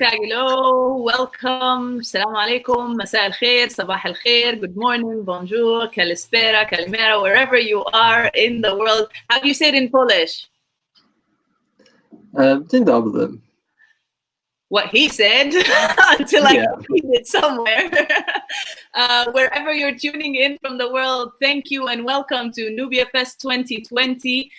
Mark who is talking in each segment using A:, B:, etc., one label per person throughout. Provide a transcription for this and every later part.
A: Hello, welcome, Assalamu alaikum, Maciej al khair, Sabah al khair, good morning, bonjour, kalispera, kalimera, wherever you are in the world. How do you say it in Polish?
B: Dzień dobry.
A: What he said until I read it somewhere. Wherever you're tuning in from the world, thank you and welcome to Nubia Fest 2020.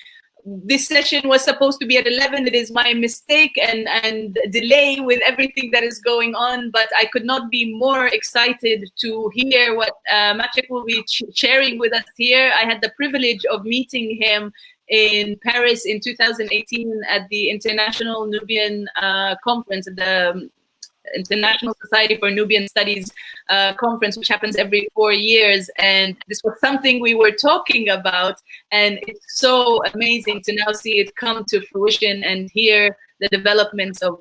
A: This session was supposed to be at 11. It is my mistake and delay with everything that is going on, but I could not be more excited to hear what Maciej will be sharing with us here. I had the privilege of meeting him in Paris in 2018 at the International Nubian Conference, the International Society for Nubian Studies conference, which happens every 4 years. And this was something we were talking about. And it's so amazing to now see it come to fruition and hear the developments of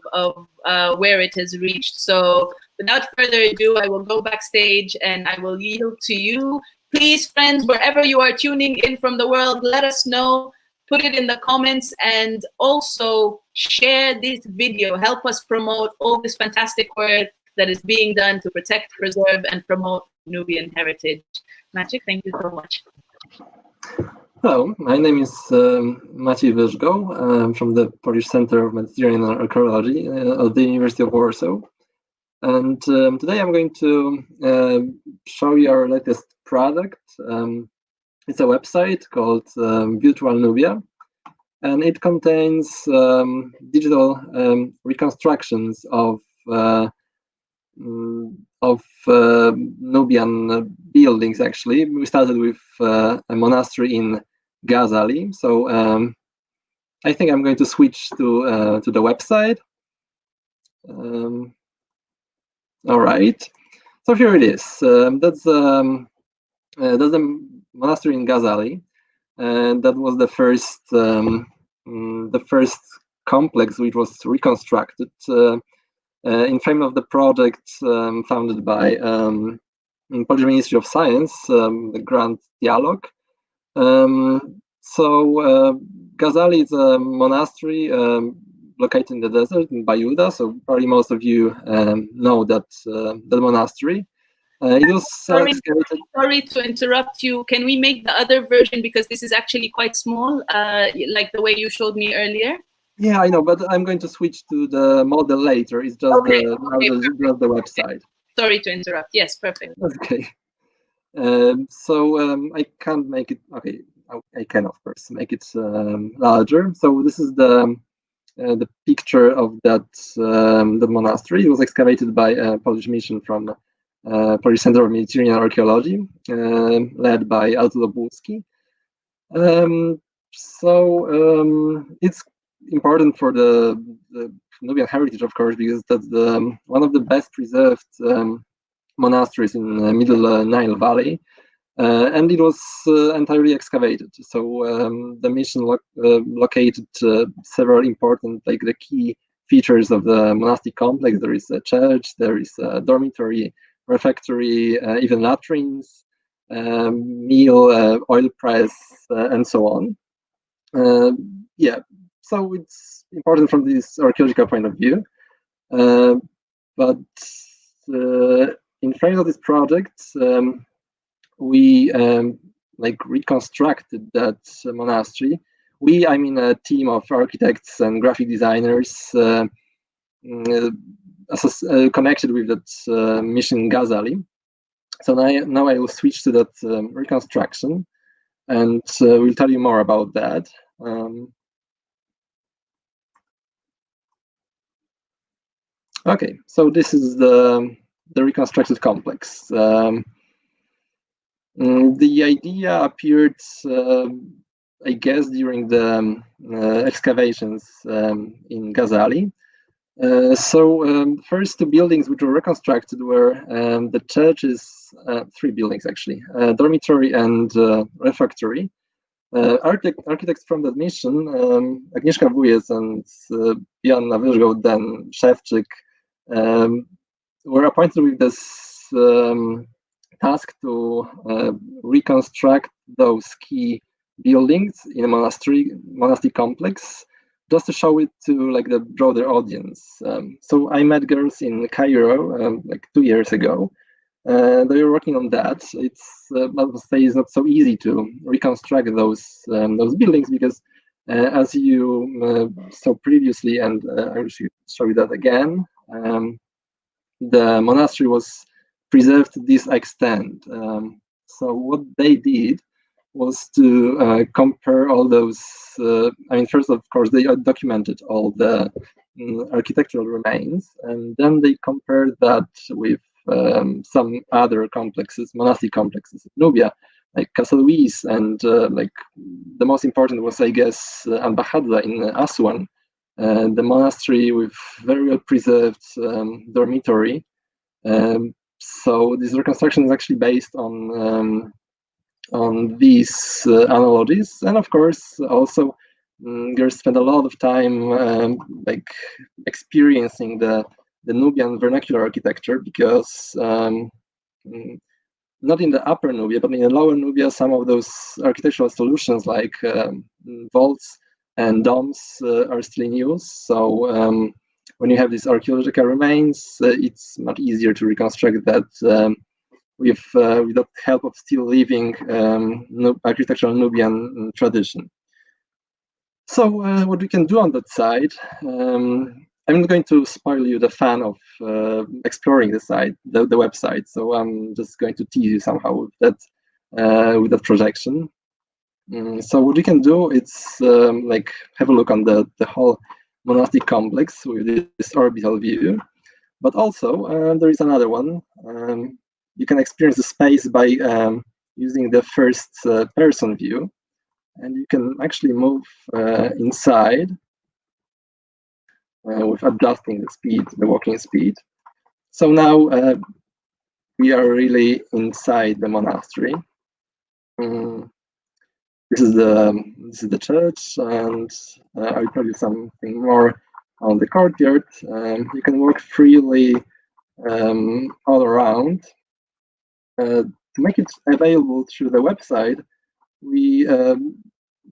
A: where it has reached. So without further ado, I will go backstage and I will yield to you. Please, friends, wherever you are tuning in from the world, let us know. Put it in the comments and also share this video. Help us promote all this fantastic work that is being done to protect, preserve, and promote Nubian heritage. Maciej, thank you so much.
B: Hello, my name is Maciej Wyżgoł. I'm from the Polish Center of Mediterranean Archaeology at the University of Warsaw. And today I'm going to show you our latest product. It's a website called Virtual Nubia, and it contains digital reconstructions of Nubian buildings. Actually, we started with a monastery in Ghazali. So I think I'm going to switch to the website. All right. So here it is. That's the monastery in Ghazali, and that was the first complex which was reconstructed in frame of the project founded by Polish Ministry of Science, the Grand Dialogue. So Ghazali is a monastery located in the desert in Bayuda. So probably most of you know that monastery. It was excavated.
A: Sorry to interrupt you. Can we make the other version, because this is actually quite small, like the way you showed me earlier?
B: Yeah, I know, but I'm going to switch to the model later. It's just just the website.
A: Sorry to interrupt. Yes, perfect.
B: Okay. So I can't make it. Okay, I can of course make it larger. So this is the picture of that the monastery. It was excavated by a Polish mission from Polish Center of Mediterranean Archaeology, led by Artur Lobulski. So it's important for the Nubian heritage, of course, because that's one of the best preserved monasteries in the Middle Nile Valley, and it was entirely excavated. So the mission located several important, like the key features of the monastic complex. There is a church, there is a dormitory, refectory, even latrines, mill, oil press, and so on. Yeah, so it's important from this archaeological point of view. But in frame of this project, we reconstructed that monastery. I mean a team of architects and graphic designers connected with that mission Ghazali. So now I will switch to that reconstruction, and we'll tell you more about that. Okay, so this is the reconstructed complex. The idea appeared, I guess, during the excavations in Ghazali. So first two buildings which were reconstructed were the church's, three buildings actually, dormitory and refectory. Architects from that mission, Agnieszka Wujec and Joanna Wyżgoł, then Szewczyk, were appointed with this task to reconstruct those key buildings in a monastic complex just to show it to like the broader audience. So I met girls in Cairo like 2 years ago. They were working on that. It's I must say it's not so easy to reconstruct those buildings because, as you saw previously, and I will show you that again. The monastery was preserved to this extent. So what they did was to compare all those. I mean, first of course, they documented all the architectural remains, and then they compared that with some other complexes, monastic complexes in Nubia, like Castle Luis, and like the most important was, I guess, Al-Bahadza in Aswan, the monastery with very well preserved dormitory. So this reconstruction is actually based on these analogies, and of course also girls spent a lot of time like experiencing the Nubian vernacular architecture because not in the upper Nubia, but in the lower Nubia, some of those architectural solutions like vaults and domes are still in use. So when you have these archaeological remains, it's much easier to reconstruct that with the help of still living architectural Nubian tradition. So what we can do on that side, I'm not going to spoil you the fun of exploring the site, the website. So I'm just going to tease you somehow with that projection. So what we can do is like have a look on the whole monastic complex with this orbital view. But also there is another one. You can experience the space by using the first person view, and you can actually move inside with adjusting the speed, the walking speed. So now we are really inside the monastery. This is the church, and I'll tell you something more on the courtyard. You can walk freely all around. To make it available through the website, we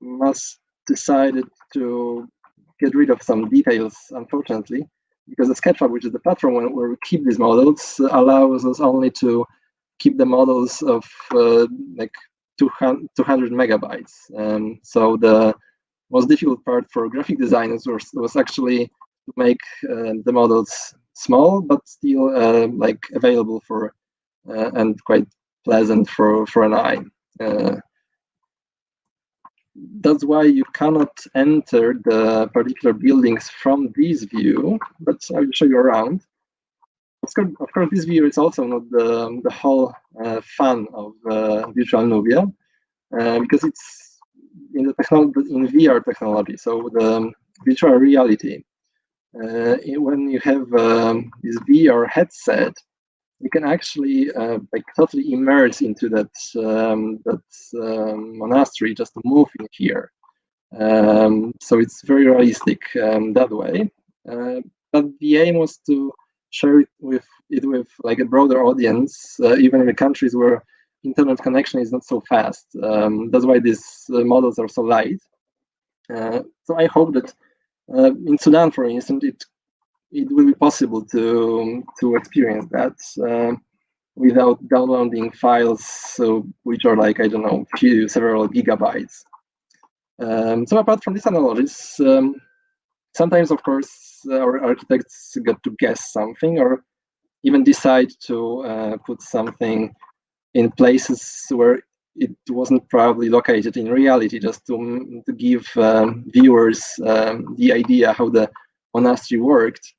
B: must decided to get rid of some details, unfortunately, because the SketchUp, which is the platform where we keep these models, allows us only to keep the models of like 200 megabytes. So the most difficult part for graphic designers was actually to make the models small, but still like available for and quite pleasant for an eye. That's why you cannot enter the particular buildings from this view, but I will show you around. Of course, this view is also not the whole fun of virtual Nubia, because it's in the technology, in VR technology, so the virtual reality. When you have this VR headset, you can actually like totally immerse into that monastery just to move in here. So it's very realistic that way. But the aim was to share it with like a broader audience, even in the countries where internet connection is not so fast. That's why these models are so light. So I hope that in Sudan, for instance, it will be possible to experience that without downloading files which are like, I don't know, several gigabytes. So apart from these analogies, sometimes, of course, our architects got to guess something or even decide to put something in places where it wasn't probably located in reality, just to give viewers the idea how the monastery worked.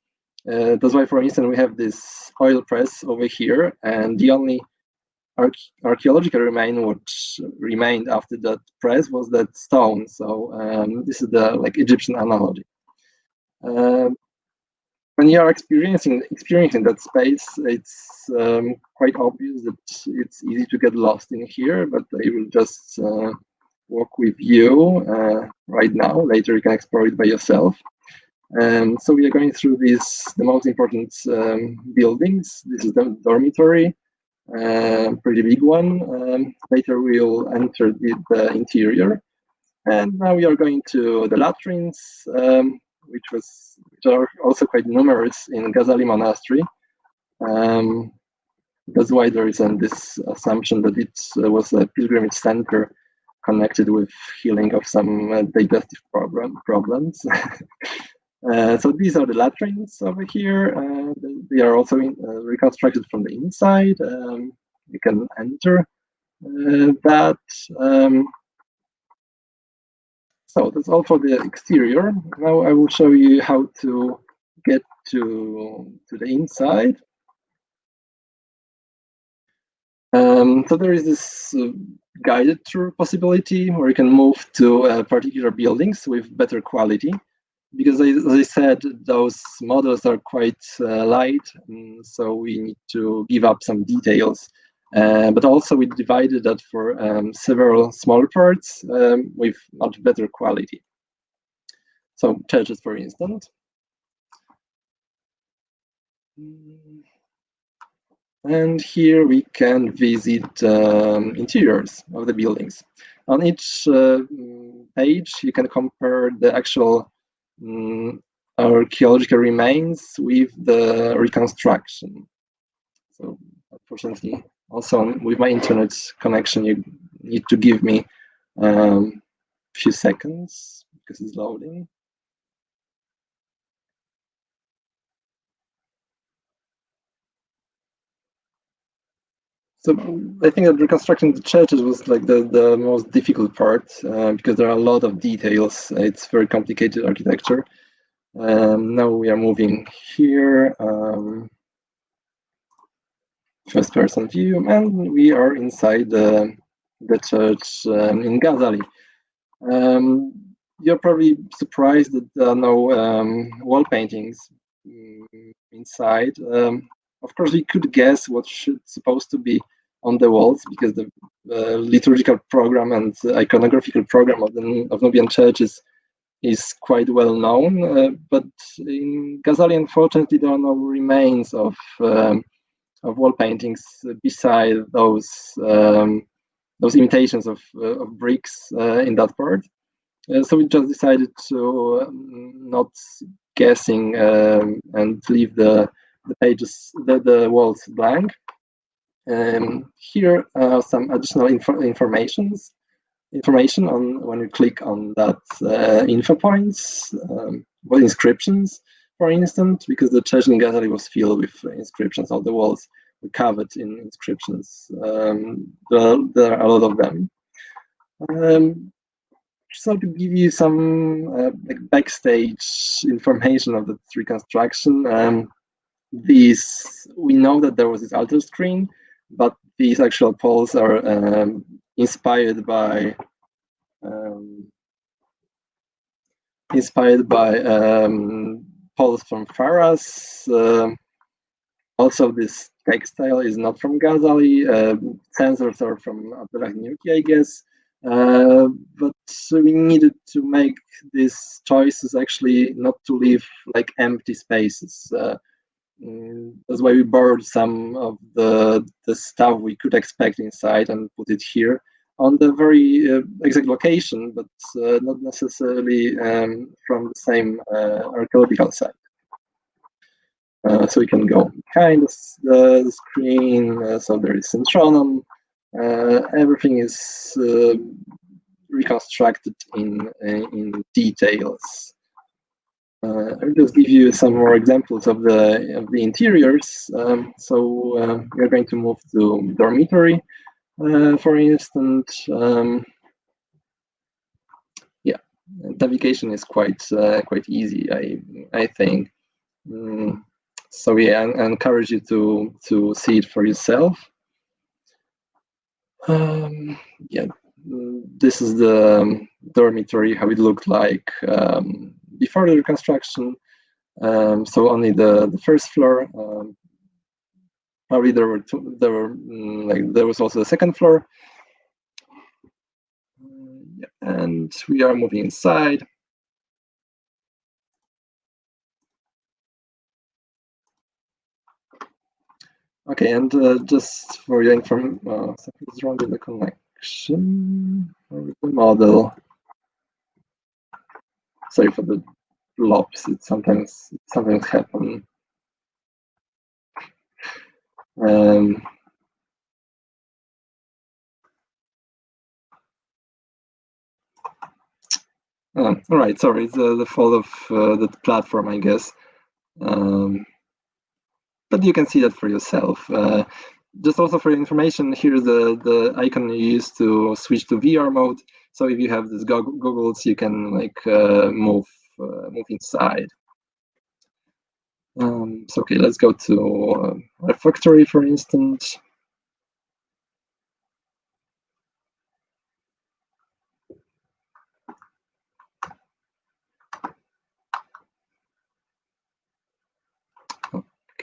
B: That's why, for instance, we have this oil press over here, and the only archaeological remain which remained after that press was that stone. So this is the like Egyptian analogy. When you are experiencing that space, it's quite obvious that it's easy to get lost in here. But I will just walk with you right now. Later, you can explore it by yourself. So we are going through the most important buildings. This is the dormitory, pretty big one. Later we'll enter the interior. And now we are going to the latrines, which are also quite numerous in Ghazali Monastery. That's why there is this assumption that it was a pilgrimage center connected with healing of some digestive problems. So these are the latrines over here. They are also reconstructed from the inside. You can enter that. So that's all for the exterior. Now I will show you how to get to the inside. So there is this guided tour possibility where you can move to particular buildings with better quality. Because as I said, those models are quite light, so we need to give up some details. But also we divided that for several smaller parts with much better quality. So churches, for instance. And here we can visit interiors of the buildings. On each page, you can compare the actual archaeological remains with the reconstruction. So unfortunately, also with my internet connection, you need to give me a few seconds because it's loading. So I think that reconstructing the churches was like the most difficult part because there are a lot of details. It's very complicated architecture. Now we are moving here, first person view, and we are inside the church in Ghazali. You're probably surprised that there are no wall paintings inside. Of course, we could guess what supposed to be on the walls because the liturgical program and iconographical program of Nubian churches is quite well known. But in Ghazali, unfortunately, there are no remains of wall paintings beside those imitations of bricks in that part. So we just decided to not guessing and leave the pages, the walls blank. Here are some additional information on when you click on that info points, what inscriptions, for instance, because the church in Ghazali was filled with inscriptions. All the walls were covered in inscriptions. There are a lot of them. So to give you some like backstage information of the reconstruction, we know that there was this altar screen, but these actual poles are inspired by poles from Faras. Also, this textile is not from Ghazali. Sensors are from Abdullah, I guess. But we needed to make these choices actually not to leave like empty spaces. That's why we borrowed some of the stuff we could expect inside and put it here on the very exact location, but not necessarily from the same archaeological site. So we can go behind the screen. So there is Centronum. Everything is reconstructed in details. I'll just give you some more examples of the interiors. So we're going to move to dormitory, for instance. Yeah, navigation is quite easy, I think. So yeah, I encourage you to see it for yourself. Yeah, this is the dormitory, how it looked like before the reconstruction. So only the first floor. Probably there was also a second floor. Yeah, and we are moving inside. Okay, and just for your information, something's wrong with the connection or with the model. Sorry for the flops. It sometimes happen. All right, sorry, it's the fault of the platform, I guess. But you can see that for yourself. Just also for your information, here's the icon you use to switch to VR mode. So if you have these goggles, you can like move inside. So okay, let's go to refectory, for instance.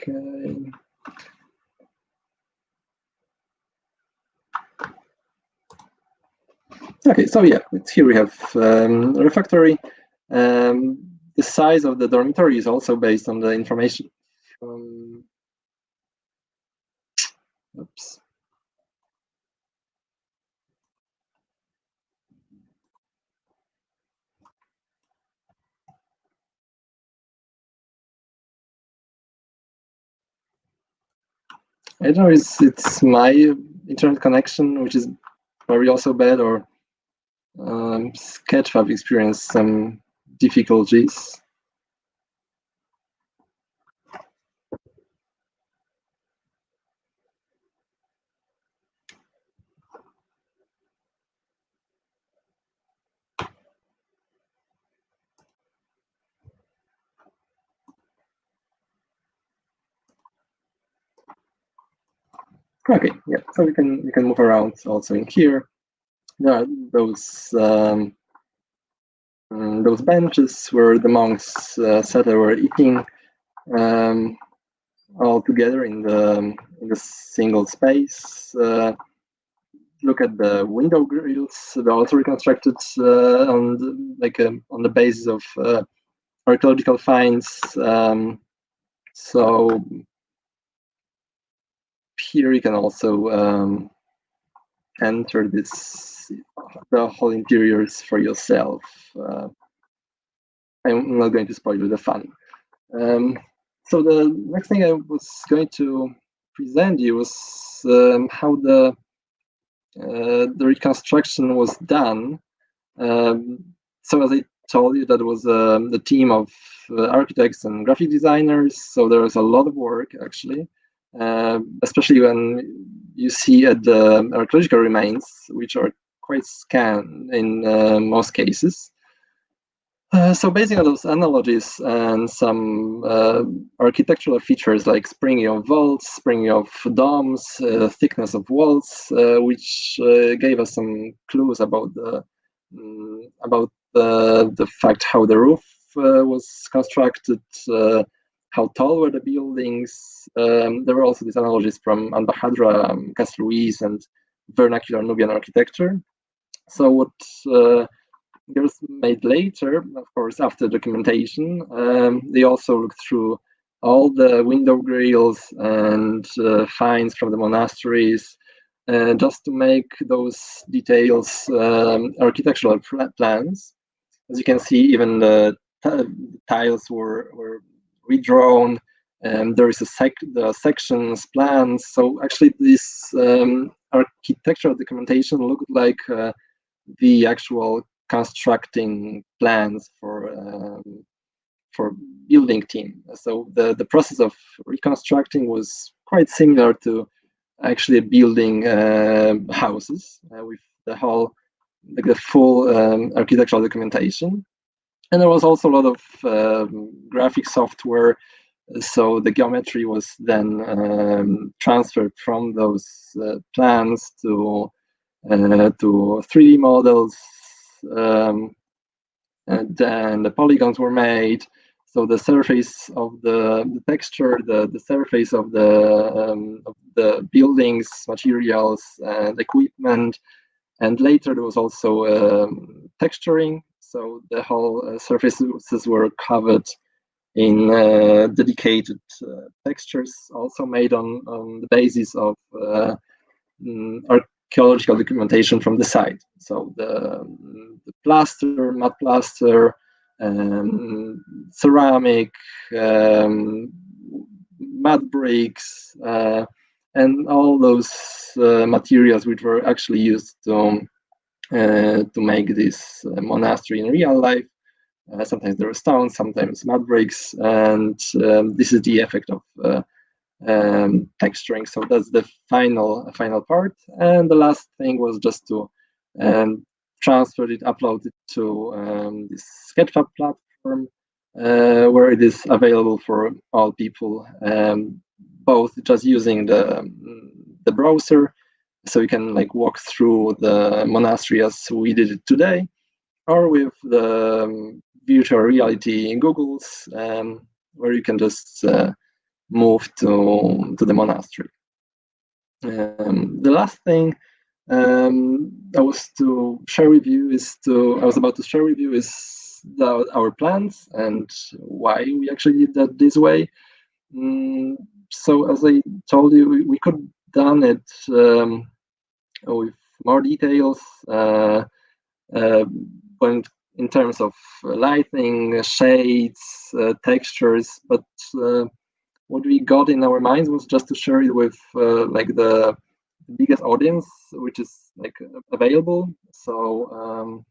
B: Okay. Okay, so yeah, here we have refectory. The size of the dormitory is also based on the information from. Oops. I don't know if it's my internet connection, which is probably also bad, or Sketchfab experienced some difficulties. Okay, yeah, so we can move around also in here. There are those benches where the monks sat and were eating all together in the single space. Look at the window grills. They're also reconstructed on the basis of archaeological finds. So here you can also enter the whole interiors for yourself. I'm not going to spoil you the fun. So the next thing I was going to present you was how the reconstruction was done. So as I told you, that was the team of architects and graphic designers. So there was a lot of work actually, especially when you see at the archaeological remains, which are quite scant in most cases. So basing on those analogies and some architectural features like springing of vaults, springing of domes, thickness of walls, which gave us some clues about the fact how the roof was constructed, how tall were the buildings. There were also these analogies from Albahadra, Castle Ruiz, and vernacular Nubian architecture. So what girls made later, of course, after documentation, they also looked through all the window grills and finds from the monasteries, just to make those details architectural plans. As you can see, even the tiles were redrawn, and there is the sections, plans. So actually, this architectural documentation looked like the actual constructing plans for building team. So the process of reconstructing was quite similar to actually building houses with the full architectural documentation. And there was also a lot of graphic software. So the geometry was then transferred from those plans to 3D models, and then the polygons were made. So the surface of the texture, the surface of the buildings, materials, and equipment, and later there was also texturing. So the whole surfaces were covered in dedicated textures, also made on the basis of archaeological documentation from the site. So the plaster, mud plaster, ceramic, mud bricks, and all those materials which were actually used to make this monastery in real life. Sometimes there were stones, sometimes mud bricks, and this is the effect of texturing. So that's the final part. And the last thing was just to transfer it, upload it to this Sketchfab platform, where it is available for all people, both just using the browser, so you can like walk through the monastery as we did it today, or with the virtual reality in Google's, where you can just move to the monastery. The last thing I was about to share with you is our plans and why we actually did that this way. So as I told you, we could have done it with more details when in terms of lighting, shades, textures, but what we got in our minds was just to share it with like the biggest audience which is like available. So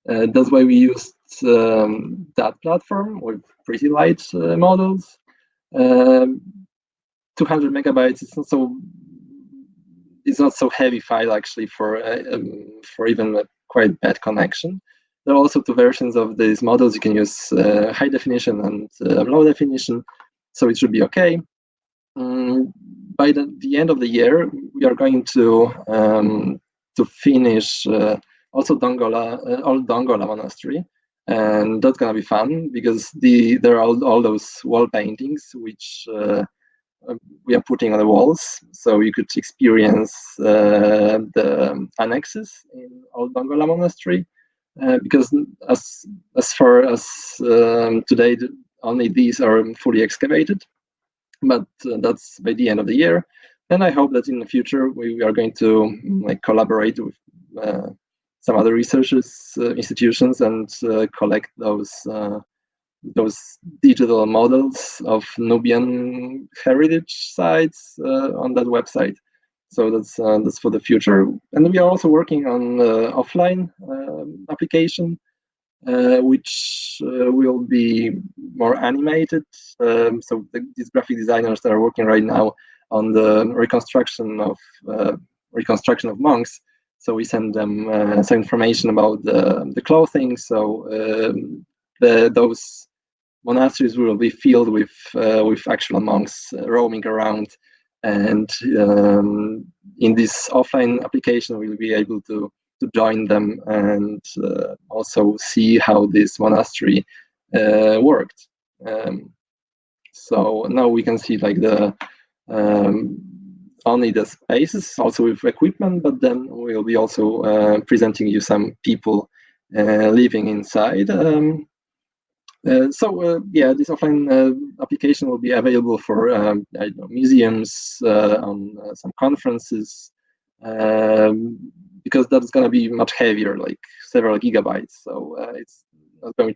B: that's why we used that platform with pretty light models. 200 megabytes. It's not so heavy file actually for even a quite bad connection. There are also two versions of these models. You can use high definition and low definition, so it should be okay. By the end of the year, we are going to finish also Old Dongola Monastery, and that's gonna be fun because there are all those wall paintings which we are putting on the walls, so you could experience the annexes in Old Dongola Monastery. Because as far as today, only these are fully excavated, but that's by the end of the year. And I hope that in the future we are going to like collaborate with some other researchers, institutions, and collect those digital models of Nubian heritage sites on that website. So that's for the future. And we are also working on offline application, which will be more animated. So these graphic designers that are working right now on the reconstruction of monks. So we send them some information about the clothing. So those monasteries will be filled with actual monks roaming around, and in this offline application we'll be able to join them and also see how this monastery worked. So now we can see like the only the spaces, also with equipment, but then we'll be also presenting you some people living inside. Yeah, this offline application will be available for I don't know, museums, on some conferences, because that's going to be much heavier, like several gigabytes. So it's not going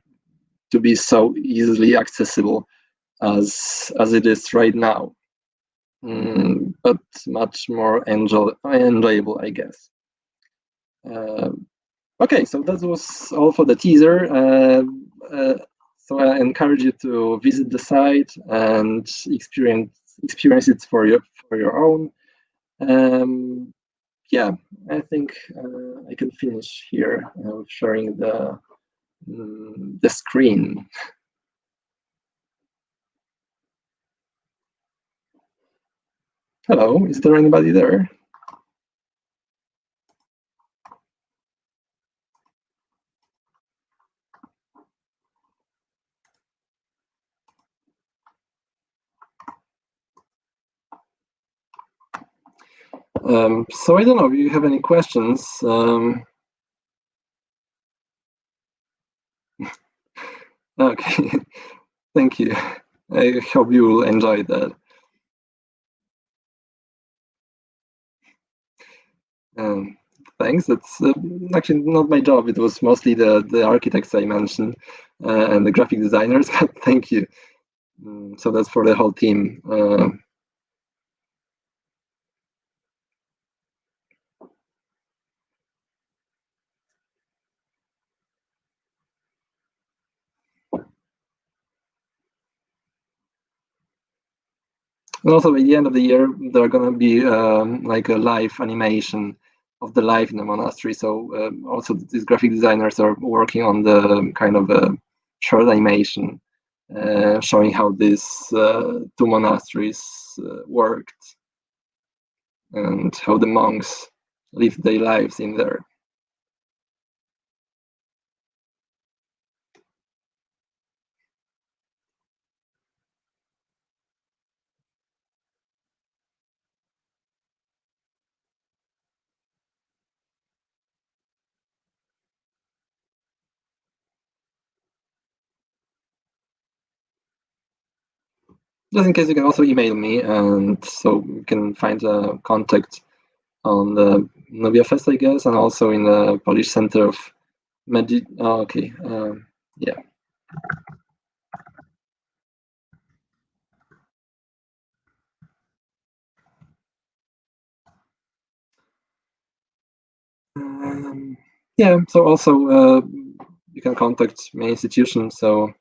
B: to be so easily accessible as it is right now, but much more enjoyable, I guess. Okay, so that was all for the teaser. So I encourage you to visit the site and experience it for your own. Yeah, I think I can finish here with sharing the screen. Hello, is there anybody there? So I don't know if you have any questions. Okay, thank you. I hope you will enjoy that. thanks. That's actually not my job. It was mostly the architects I mentioned and the graphic designers, but thank you. So that's for the whole team. And also, by the end of the year, there are going to be like a live animation of the life in the monastery. So also, these graphic designers are working on the kind of a short animation showing how these two monasteries worked and how the monks lived their lives in there. Just in case, you can also email me, and so you can find a contact on the Nubia Fest, I guess, and also in the Polish Center of okay, yeah. Yeah, so also you can contact my institution, so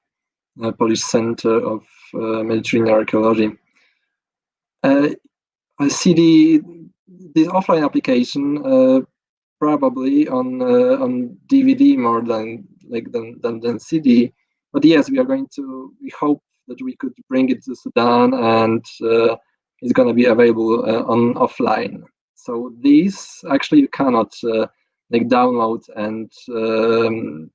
B: Polish Center of Mediterranean Archaeology. I see this offline application probably on DVD more than CD. But yes, we are going to. We hope that we could bring it to Sudan, and it's going to be available on offline. So these actually you cannot like download and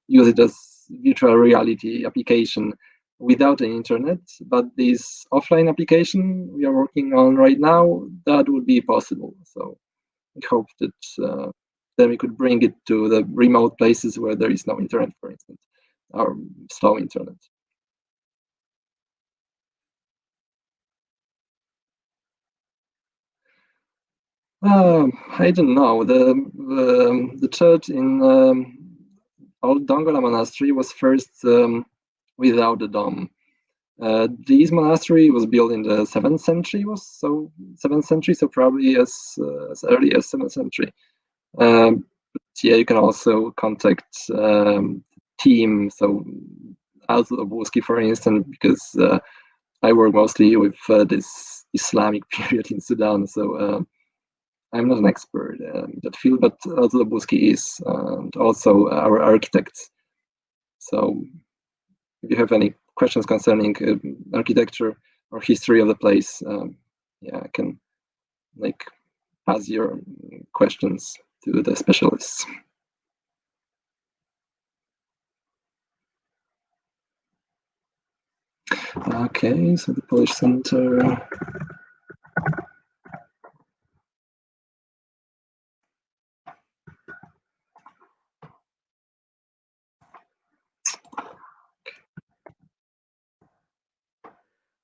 B: use it as virtual reality application without an internet. But this offline application we are working on right now, that would be possible. So we hope that then we could bring it to the remote places where there is no internet, for instance, or slow internet. I don't know. The church in Old Dongola Monastery was first without a dome. This monastery was built in the 7th century, so probably as early as 7th century. Yeah, you can also contact team, so Artur Obuski, for instance, because I work mostly with this Islamic period in Sudan, so I'm not an expert in that field, but Artur Obuski is, and also our architects. So if you have any questions concerning architecture or history of the place, yeah, I can like pass your questions to the specialists. Okay, so the Polish Center.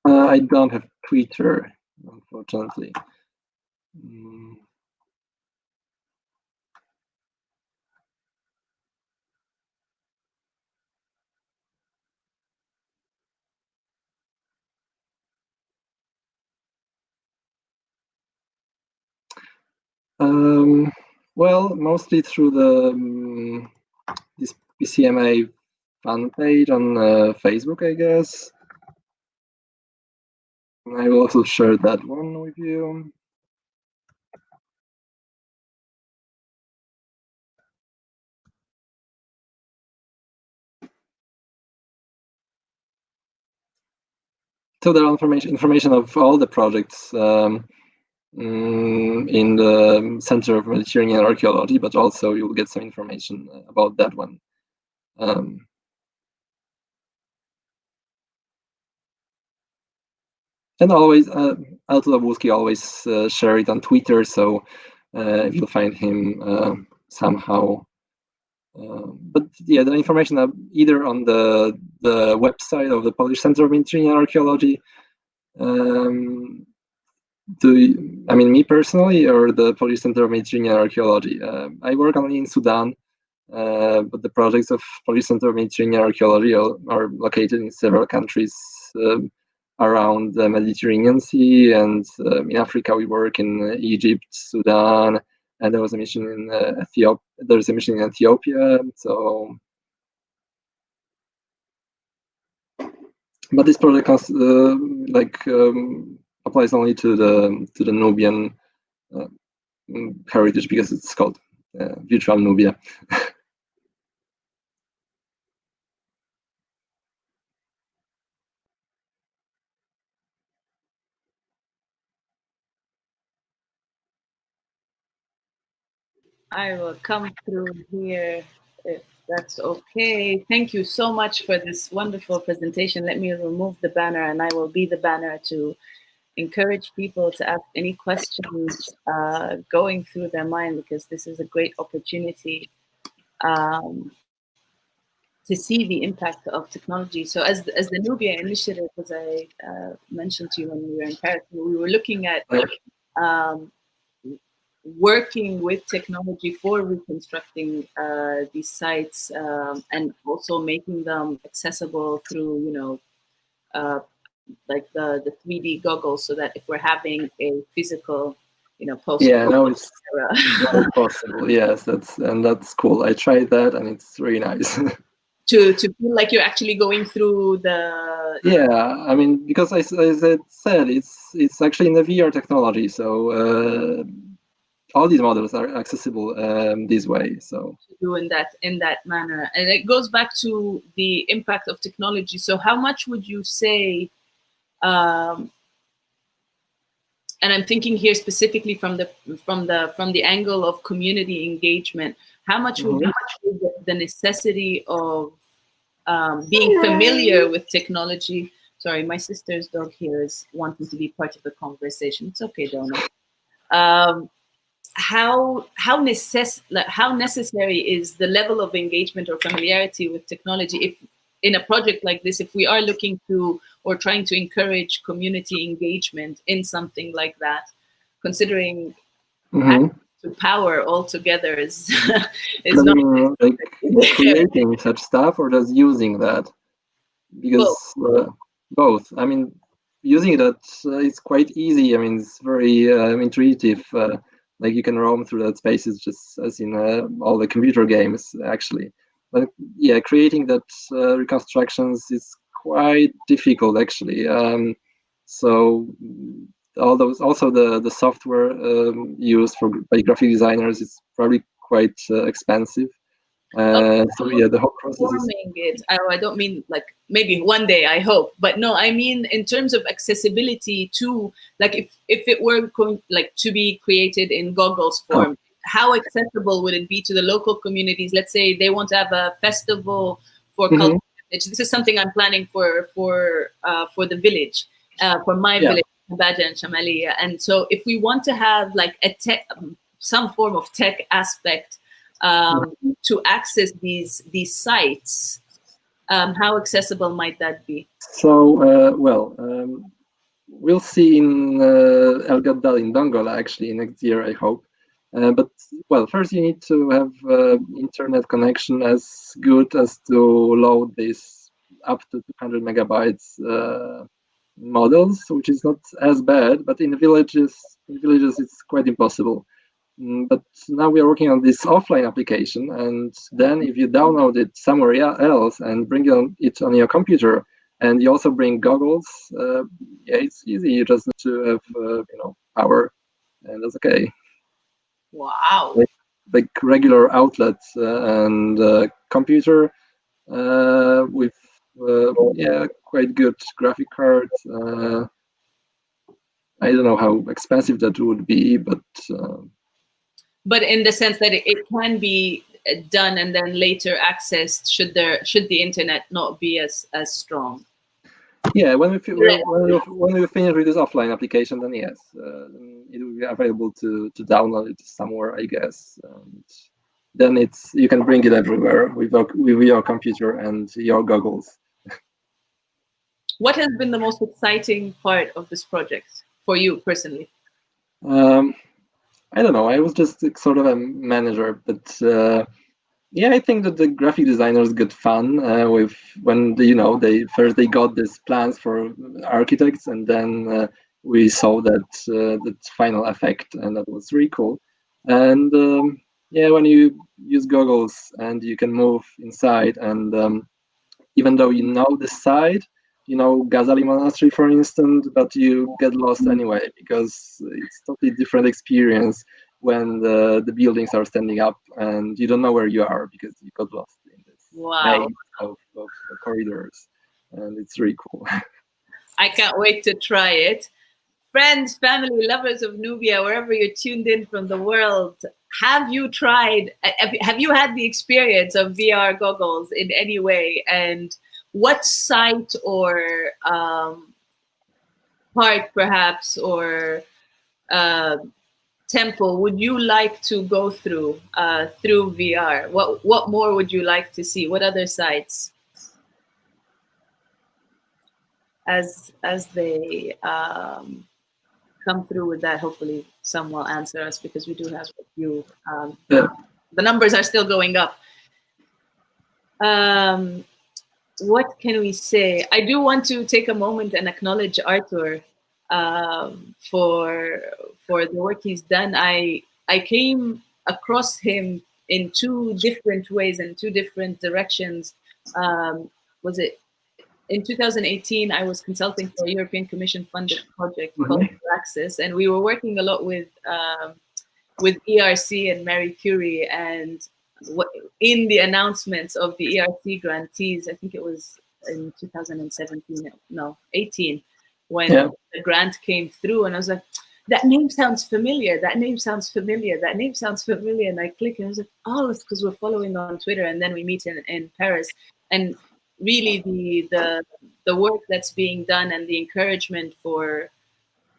B: I don't have Twitter, unfortunately. Well, mostly through the this PCMA fan page on Facebook, I guess. I will also share that one with you. So there are information of all the projects in the Center of Mediterranean Archaeology, but also you'll get some information about that one. And always, Artur Obuski always share it on Twitter, so you'll find him somehow. But yeah, the information either on the website of the Polish Center of Mediterranean Archaeology, I mean, me personally, or the Polish Center of Mediterranean Archaeology? I work only in Sudan, but the projects of Polish Center of Mediterranean Archaeology are located in several countries around the Mediterranean Sea, and in Africa we work in Egypt, Sudan, and there was a mission in Ethiopia. There's a mission in Ethiopia. So, but this project applies only to the Nubian heritage, because it's called virtual Nubia.
A: I will come through here if that's okay. Thank you so much for this wonderful presentation. Let me remove the banner, and I will be the banner to encourage people to ask any questions going through their mind, because this is a great opportunity to see the impact of technology. So as the Nubia initiative, as I mentioned to you when we were in Paris, we were looking at working with technology for reconstructing these sites, and also making them accessible through, like the 3D goggles, so that if we're having a physical, post.
B: Yeah, no, it's not possible. Yes, that's cool. I tried that, and it's really nice.
A: to feel like you're actually going through the.
B: Yeah, I mean, because as I said, it's actually in the VR technology, so all these models are accessible this way. So
A: do in that manner, and it goes back to the impact of technology. So how much would you say? And I'm thinking here specifically from the angle of community engagement. How much would you say the necessity of being familiar with technology? Sorry, my sister's dog here is wanting to be part of the conversation. It's okay, Donna. How necessary is the level of engagement or familiarity with technology if in a project like this, if we are looking to or trying to encourage community engagement in something like that, considering to power altogether is is not
B: like creating such stuff, or just using that? Because both. I mean, using that it's quite easy. I mean, it's very intuitive. Like you can roam through that spaces just as in all the computer games, actually. But yeah, creating that reconstructions is quite difficult, actually. So all those, also the software used by graphic designers is probably quite expensive. So yeah, the whole process is.
A: It. I don't mean like maybe one day, I hope, but no, I mean in terms of accessibility to, like, if it were going like to be created in goggles form, how accessible would it be to the local communities? Let's say they want to have a festival for culture. This is something I'm planning for the village, for my village, Baja and Shamalia. And so if we want to have like a tech, some form of tech aspect to access these sites, how accessible might that be?
B: So we'll see in El Gaddal in Dongola actually next year, I hope. But well, first you need to have internet connection as good as to load this up to 200 megabytes models, which is not as bad. But in villages it's quite impossible. But now we are working on this offline application, and then if you download it somewhere else and bring it on your computer, and you also bring goggles, yeah, it's easy. You just need to have power, and that's okay.
A: Wow.
B: Like regular outlets and computer with quite good graphic cards. I don't know how expensive that would be, but
A: in the sense that it can be done and then later accessed should the internet not be as strong.
B: Yeah, when we finish with this offline application, then yes, it will be available to download it somewhere, I guess. And then you can bring it everywhere with your computer and your goggles.
A: What has been the most exciting part of this project for you personally?
B: I don't know. I was just sort of a manager, but yeah, I think that the graphic designers got fun with when they got these plans for architects, and then we saw that final effect, and that was really cool. And yeah, when you use goggles and you can move inside, and even though you know the side, Ghazali Monastery, for instance, but you get lost anyway because it's totally different experience when the buildings are standing up and you don't know where you are because you got lost in this maze of corridors, and it's really cool.
A: I can't wait to try it. Friends, family, lovers of Nubia, wherever you're tuned in from the world, have you tried, have you had the experience of VR goggles in any way? And what site or park perhaps, or temple would you like to go through through VR? What more would you like to see? What other sites? As they come through with that, hopefully some will answer us, because we do have a few.
B: Yeah.
A: The numbers are still going up. What can we say? I do want to take a moment and acknowledge Arthur for the work he's done. I came across him in two different ways, in two different directions. Was it in 2018? I was consulting for a European Commission funded project called Access, and we were working a lot with ERC and Marie Curie, and in the announcements of the ERC grantees, I think it was in 2017, no, 18, when the grant came through, and I was like, that name sounds familiar, that name sounds familiar, that name sounds familiar, and I click and I was like, oh, it's because we're following on Twitter, and then we meet in Paris. And really the work that's being done and the encouragement for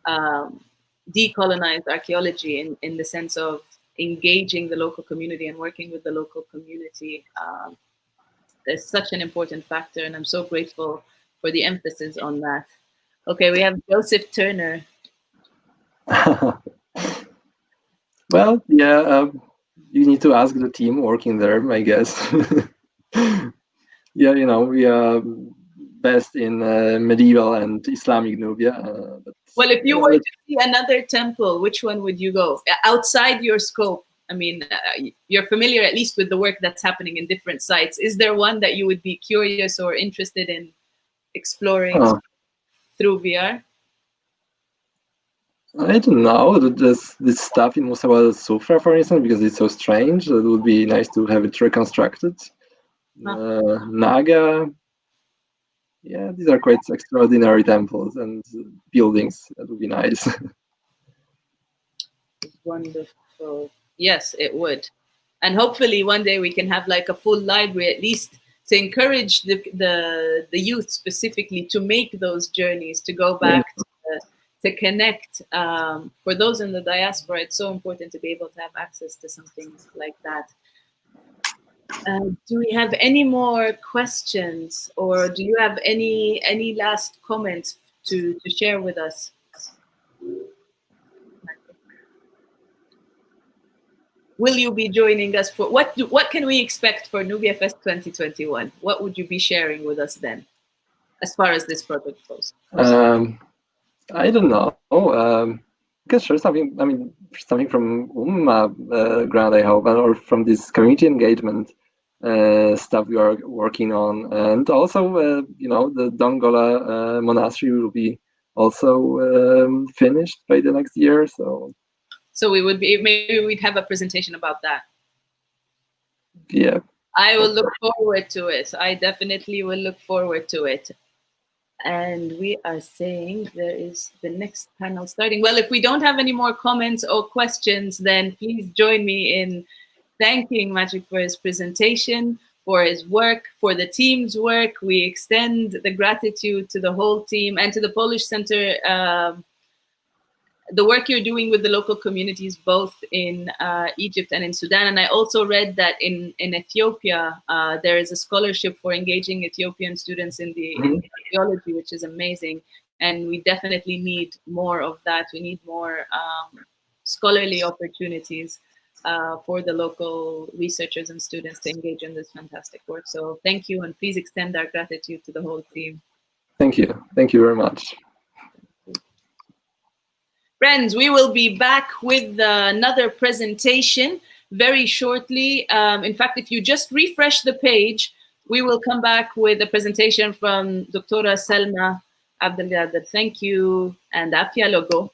A: decolonized archaeology in the sense of engaging the local community and working with the local community is such an important factor, and I'm so grateful for the emphasis on that. Okay, we have Joseph Turner.
B: Well, yeah, you need to ask the team working there, I guess. Yeah, we are best in medieval and Islamic Nubia. But,
A: well, if you were to see another temple, which one would you go? Outside your scope, I mean, you're familiar at least with the work that's happening in different sites. Is there one that you would be curious or interested in exploring through VR?
B: I don't know. There's this stuff in Musa al-Sufra, for instance, because it's so strange. It would be nice to have it reconstructed. Naga. Yeah, these are quite extraordinary temples and buildings. That would be nice.
A: Wonderful. Yes, it would. And hopefully one day we can have like a full library, at least to encourage the youth specifically to make those journeys, to go back, to connect. For those in the diaspora, it's so important to be able to have access to something like that. Do we have any more questions, or do you have any last comments to share with us? Will you be joining us for what can we expect for Nubia Fest 2021? What would you be sharing with us then, as far as this project goes?
B: I don't know. I can share something. I mean, something from grant, I hope, or from this community engagement stuff we are working on, and also, the Dongola monastery will be also finished by the next year.
A: So we would be, maybe we'd have a presentation about that.
B: Yeah.
A: I will look forward to it. I definitely will look forward to it. And we are saying there is the next panel starting. Well, if we don't have any more comments or questions, then please join me in thanking Maciej for his presentation, for his work, for the team's work. We extend the gratitude to the whole team and to the Polish Center. The work you're doing with the local communities, both in Egypt and in Sudan. And I also read that in Ethiopia, there is a scholarship for engaging Ethiopian students in the archaeology, which is amazing. And we definitely need more of that. We need more scholarly opportunities for the local researchers and students to engage in this fantastic work. So thank you, and please extend our gratitude to the whole team.
B: Thank you. Thank you very much.
A: Friends, we will be back with another presentation very shortly. In fact, if you just refresh the page, we will come back with a presentation from Dr. Selma Abdelgader. Thank you, and Afia Logo.